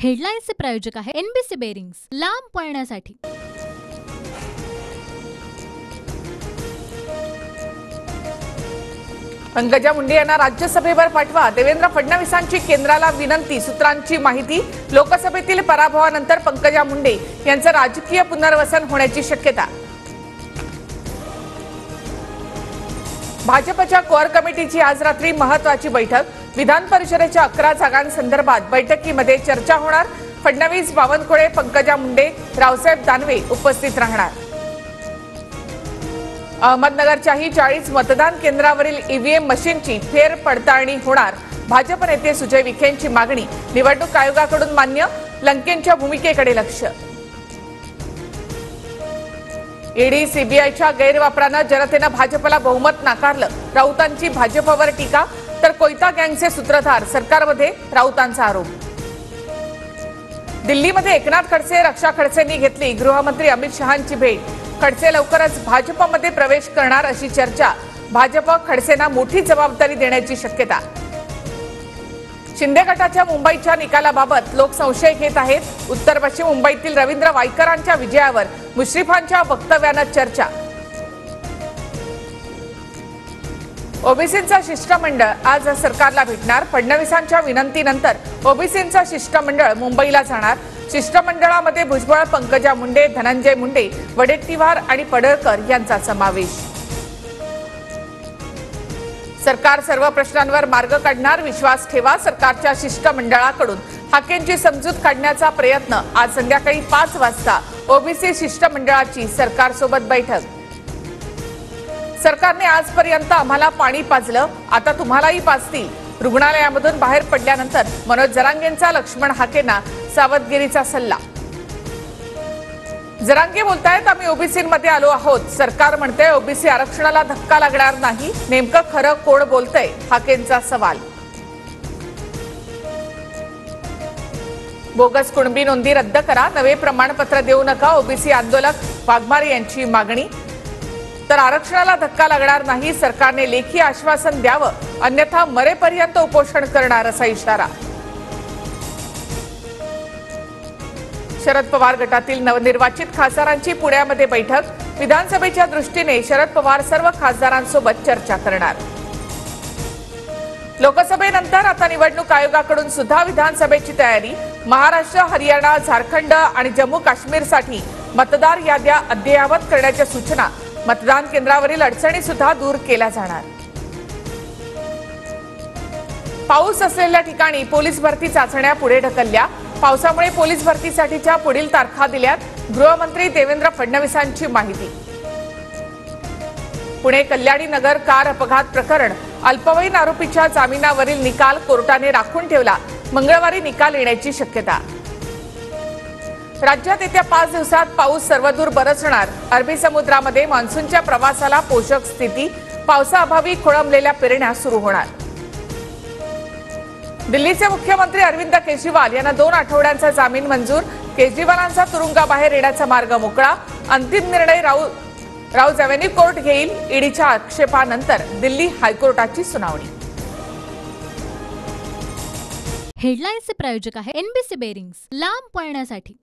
हेडलाईन्सचे प्रायोजक आहे NBC bearings, लांब पळण्यासाठी। पंकजा मुंडे यांना राज्यसभेवर पाठवा, देवेंद्र फडणवीसांची केंद्राला विनंती। सूत्रांची माहिती, लोकसभेतील पराभवानंतर पंकजा मुंडे यांचं राजकीय पुनर्वसन होण्याची शक्यता। भाजपच्या कोअर कमिटीची आज रात्री महत्त्वाची बैठक। विधान परिषदेच्या 11 जागांसंदर्भात बैठकीमध्ये चर्चा होणार। फडणवीस, बावनकुळे, पंकजा मुंडे, रावसाहेब दानवे उपस्थित राहणार। अहमदनगरच्याही 40 मतदान केंद्रावरील ईव्हीएम मशीनची फेर पडताळणी होणार। भाजप नेते सुजय विखेंची मागणी, निवडणूक आयोगाकडून मान्य। लंकेंच्या भूमिकेकडे लक्ष। ईडी सीबीआयच्या गैरवापरानं जनतेनं भाजपला बहुमत नाकारलं। राऊतांची भाजपवर टीका, तर कोयता गँगचे सूत्रधार सरकारमध्ये, राऊतांचा आरोप। दिल्लीमध्ये एकनाथ खडसे, रक्षा खडसेंनी घेतली गृहमंत्री अमित शहांची भेट। खडसे लवकरच भाजपमध्ये प्रवेश करणार अशी चर्चा। भाजप खडसेंना मोठी जबाबदारी देण्याची शक्यता। शिंदे गटाच्या मुंबईच्या निकालाबाबत लोक संशय घेत आहेत। उत्तर पश्चिम मुंबईतील रवींद्र वायकरांच्या विजयावर मुश्रीफांच्या वक्तव्यानं चर्चा। ओबीसींचा शिष्टमंडळ आज सरकारला भेटणार। फडणवीसांच्या विनंतीनंतर ओबीसींचा शिष्टमंडळ मुंबईला जाणार। शिष्टमंडळामध्ये भुजबळ, पंकजा मुंडे, धनंजय मुंडे, वडेट्टीवार आणि पडळकर यांचा समावेश। सरकार सर्व प्रश्नांवर मार्ग काढणार, विश्वास ठेवा। सरकारच्या शिष्टमंडळाकडून हाकेंची समजूत काढण्याचा प्रयत्न। आज संध्याकाळी 5 वाजता ओबीसी शिष्टमंडळाची सरकारसोबत बैठक। सरकारने आजपर्यंत आम्हाला पाणी पाजलं, आता तुम्हालाही पाजतील। रुग्णालयामधून बाहेर पडल्यानंतर मनोज जरांगेंचा लक्ष्मण हाकेंना सावधगिरीचा सल्ला। जरांगे बोलतायत, आम्ही ओबीसींमध्ये आलो आहोत। सरकार म्हणते ओबीसी आरक्षणाला धक्का लागणार नाही। नेमकं खरं कोण बोलतंय? हाकेंचा सवाल। बोगस कुणबी नोंदी रद्द करा, नवे प्रमाणपत्र देऊ नका। ओबीसी आंदोलक वाघमारे यांची मागणी। तर आरक्षणाला धक्का लागणार नाही, सरकारने लेखी आश्वासन द्यावं, अन्यथा मरेपर्यंत उपोषण करणार असा इशारा। शरद पवार गटातील नवनिर्वाचित खासदारांची पुण्यामध्ये बैठक। विधानसभेच्या दृष्टीने शरद पवार सर्व खासदारांसोबत चर्चा करणार। लोकसभेनंतर आता निवडणूक आयोगाकडून सुद्धा विधानसभेची तयारी। महाराष्ट्र, हरियाणा, झारखंड आणि जम्मू काश्मीरसाठी मतदार याद्या अद्ययावत करण्याच्या सूचना। मतदान केंद्रावरील अडचणी सुद्धा दूर केल्या जाणार। पाऊस असलेल्या ठिकाणी पोलीस भरती चाचण्या पुढे ढकलल्या। पावसामुळे पोलीस भरतीसाठीच्या पुढील तारखा दिल्यात। गृहमंत्री देवेंद्र फडणवीसांची माहिती। पुणे कल्याणी नगर कार अपघात प्रकरण, अल्पवयीन आरोपीच्या जामिनावरील निकाल कोर्टाने राखून ठेवला। मंगळवारी निकाल येण्याची शक्यता। राज्यात येत्या 5 दिवसात पाऊस सर्वदूर बरसणार। अरबी समुद्रामध्ये मान्सूनच्या प्रवासाला पोषक स्थिती। पावसाअभावी खोळंबलेल्या पेरण्या सुरू होणार। दिल्लीचे मुख्यमंत्री अरविंद केजरीवाल यांना 2 आठवड्यांचा जामीन मंजूर। केजरीवालांचा तुरुंगाबाहेर येण्याचा मार्ग मोकळा। अंतिम निर्णय राऊज एव्हेन्यू कोर्ट घेईल। ईडीच्या आक्षेपानंतर दिल्ली हायकोर्टाची सुनावणी। हेडलाईन्सचे प्रायोजक आहे एनबीसी बेरिंग्स, लांब पळण्यासाठी।